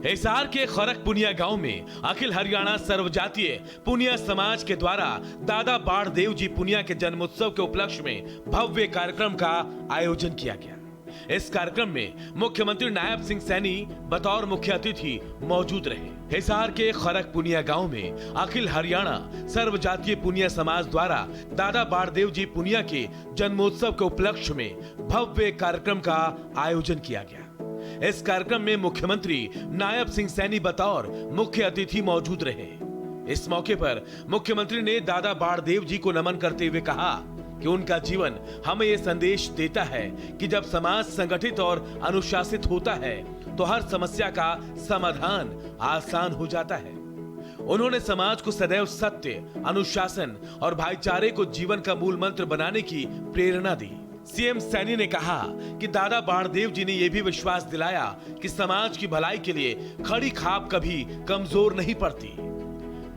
हिसार के खरक पुनिया गांव में अखिल हरियाणा सर्वजातीय पुनिया समाज के द्वारा दादा बाढ़देव जी पुनिया के जन्मोत्सव के उपलक्ष्य में भव्य कार्यक्रम का आयोजन किया गया। इस कार्यक्रम में मुख्यमंत्री नायब सिंह सैनी बतौर मुख्य अतिथि मौजूद रहे। हिसार के खरक पुनिया गांव में अखिल हरियाणा सर्वजातीय पुनिया समाज द्वारा दादा बाढ़देव जी पुनिया के जन्मोत्सव के उपलक्ष्य में भव्य कार्यक्रम का आयोजन किया गया। इस कार्यक्रम में मुख्यमंत्री नायब सिंह सैनी बतौर मुख्य अतिथि मौजूद रहे। इस मौके पर मुख्यमंत्री ने दादा बाढ़देव जी को नमन करते हुए कहा कि उनका जीवन हमें यह संदेश देता है कि जब समाज संगठित और अनुशासित होता है तो हर समस्या का समाधान आसान हो जाता है। उन्होंने समाज को सदैव सत्य, अनुशासन और भाईचारे को जीवन का मूल मंत्र बनाने की प्रेरणा दी। सीएम सैनी ने कहा कि दादा बाढ़देव जी ने यह भी विश्वास दिलाया कि समाज की भलाई के लिए खड़ी खाप कभी कमजोर नहीं पड़ती।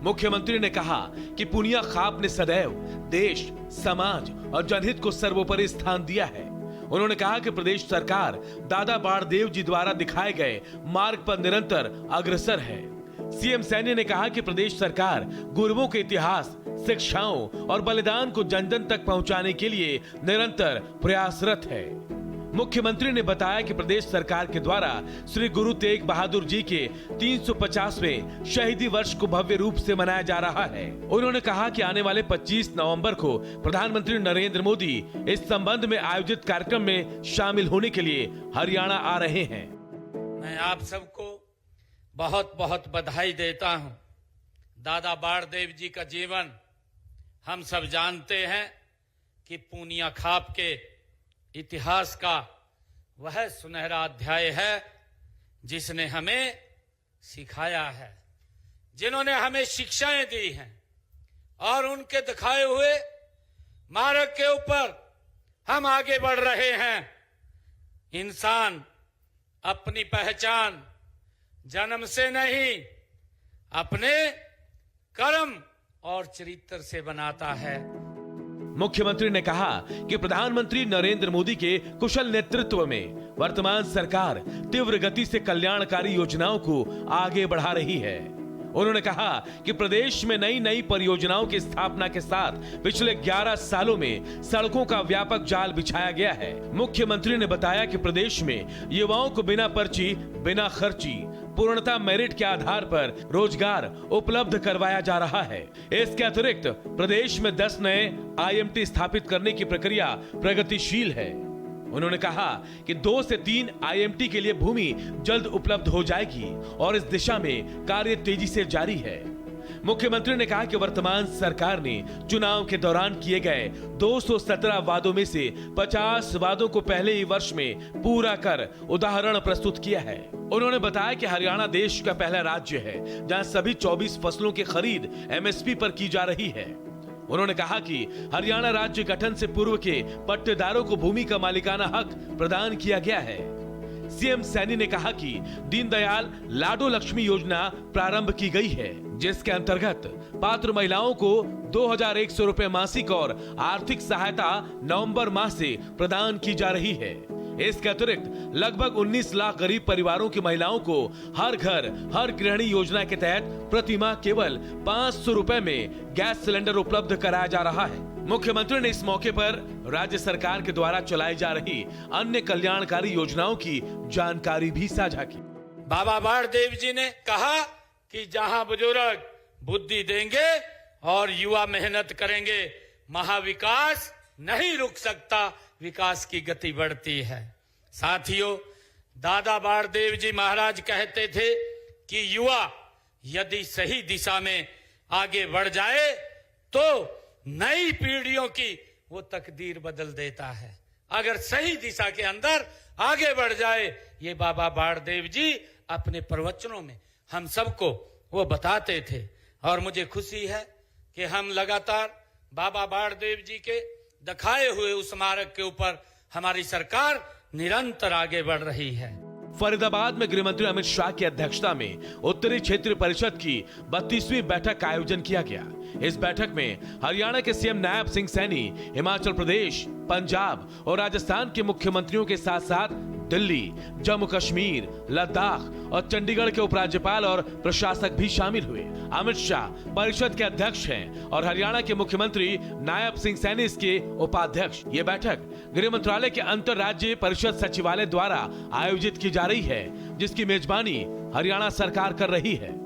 मुख्यमंत्री ने कहा कि पुनिया खाप ने सदैव देश, समाज और जनहित को सर्वोपरि स्थान दिया है। उन्होंने कहा कि प्रदेश सरकार दादा बाढ़देव जी द्वारा दिखाए गए मार्ग पर निरंतर अग्रसर है। सीएम सैनी ने कहा कि प्रदेश सरकार गुरुओं के इतिहास, शिक्षाओं और बलिदान को जन जन तक पहुंचाने के लिए निरंतर प्रयासरत है। मुख्यमंत्री ने बताया कि प्रदेश सरकार के द्वारा श्री गुरु तेग बहादुर जी के 350वें शहीदी वर्ष को भव्य रूप से मनाया जा रहा है। उन्होंने कहा कि आने वाले 25 नवंबर को प्रधानमंत्री नरेंद्र मोदी इस संबंध में आयोजित कार्यक्रम में शामिल होने के लिए हरियाणा आ रहे हैं। मैं आप सबको बहुत बहुत बधाई देता हूं। दादा बाढ़देव जी का जीवन हम सब जानते हैं कि पुनिया खाप के इतिहास का वह सुनहरा अध्याय है जिसने हमें सिखाया है, जिन्होंने हमें शिक्षाएं दी हैं और उनके दिखाए हुए मार्ग के ऊपर हम आगे बढ़ रहे हैं। इंसान अपनी पहचान जन्म से नहीं, अपने कर्म और चरित्र से बनाता है। मुख्यमंत्री ने कहा कि प्रधानमंत्री नरेंद्र मोदी के कुशल नेतृत्व में वर्तमान सरकार तीव्र गति से कल्याणकारी योजनाओं को आगे बढ़ा रही है। उन्होंने कहा कि प्रदेश में नई नई परियोजनाओं की स्थापना के साथ पिछले 11 सालों में सड़कों का व्यापक जाल बिछाया गया है। मुख्यमंत्री ने बताया कि प्रदेश में युवाओं को बिना पर्ची, बिना खर्ची, पूर्णता मेरिट के आधार पर रोजगार उपलब्ध करवाया जा रहा है। इसके अतिरिक्त प्रदेश में 10 नए आईएमटी स्थापित करने की प्रक्रिया प्रगतिशील है। उन्होंने कहा कि 2 से 3 आईएमटी के लिए भूमि जल्द उपलब्ध हो जाएगी और इस दिशा में कार्य तेजी से जारी है। मुख्यमंत्री ने कहा कि वर्तमान सरकार ने चुनाव के दौरान किए गए 217 वादों में से 50 वादों को पहले ही वर्ष में पूरा कर उदाहरण प्रस्तुत किया है। उन्होंने बताया कि हरियाणा देश का पहला राज्य है जहां सभी 24 फसलों की खरीद एमएसपी पर की जा रही है। उन्होंने कहा कि हरियाणा राज्य गठन से पूर्व के पट्टेदारों को भूमि का मालिकाना हक प्रदान किया गया है। सीएम सैनी ने कहा कि दीनदयाल लाडो लक्ष्मी योजना प्रारंभ की गई है, जिसके अंतर्गत पात्र महिलाओं को 2100 रुपए मासिक और आर्थिक सहायता नवंबर माह से प्रदान की जा रही है। इसके अतिरिक्त लगभग 19 लाख गरीब परिवारों की महिलाओं को हर घर हर गृहिणी योजना के तहत प्रति माह केवल 500 रुपए में गैस सिलेंडर उपलब्ध कराया जा रहा है। मुख्यमंत्री ने इस मौके पर राज्य सरकार के द्वारा चलाई जा रही अन्य कल्याणकारी योजनाओं की जानकारी भी साझा की। बाबा बाढ़देव जी ने कहा कि जहां बुजुर्ग बुद्धि देंगे और युवा मेहनत करेंगे, महाविकास नहीं रुक सकता, विकास की गति बढ़ती है। साथियों, दादा बाढ़देव जी महाराज कहते थे कि युवा यदि सही दिशा में आगे बढ़ जाए तो नई पीढ़ियों की वो तकदीर बदल देता है। अगर सही दिशा के अंदर आगे बढ़ जाए, ये बाबा बाढ़देव जी अपने प्रवचनों में हम सबको वो बताते थे। और मुझे खुशी है कि हम लगातार बाबा बाढ़देव जी के दिखाए हुए उस मार्ग के ऊपर हमारी सरकार निरंतर आगे बढ़ रही है। फरीदाबाद में गृहमंत्री अमित शाह की अध्यक्षता में उत्तरी क्षेत्रीय परिषद की 32वीं बैठक का आयोजन किया गया। इस बैठक में हरियाणा के सीएम नायब सिंह सैनी, हिमाचल प्रदेश, पंजाब और राजस्थान के मुख्यमंत्रियों के साथ साथ दिल्ली, जम्मू कश्मीर, लद्दाख और चंडीगढ़ के उपराज्यपाल और प्रशासक भी शामिल हुए। अमित शाह परिषद के अध्यक्ष हैं और हरियाणा के मुख्यमंत्री नायब सिंह सैनी इसके उपाध्यक्ष। ये बैठक गृह मंत्रालय के अंतर राज्य परिषद सचिवालय द्वारा आयोजित की जा रही है, जिसकी मेजबानी हरियाणा सरकार कर रही है।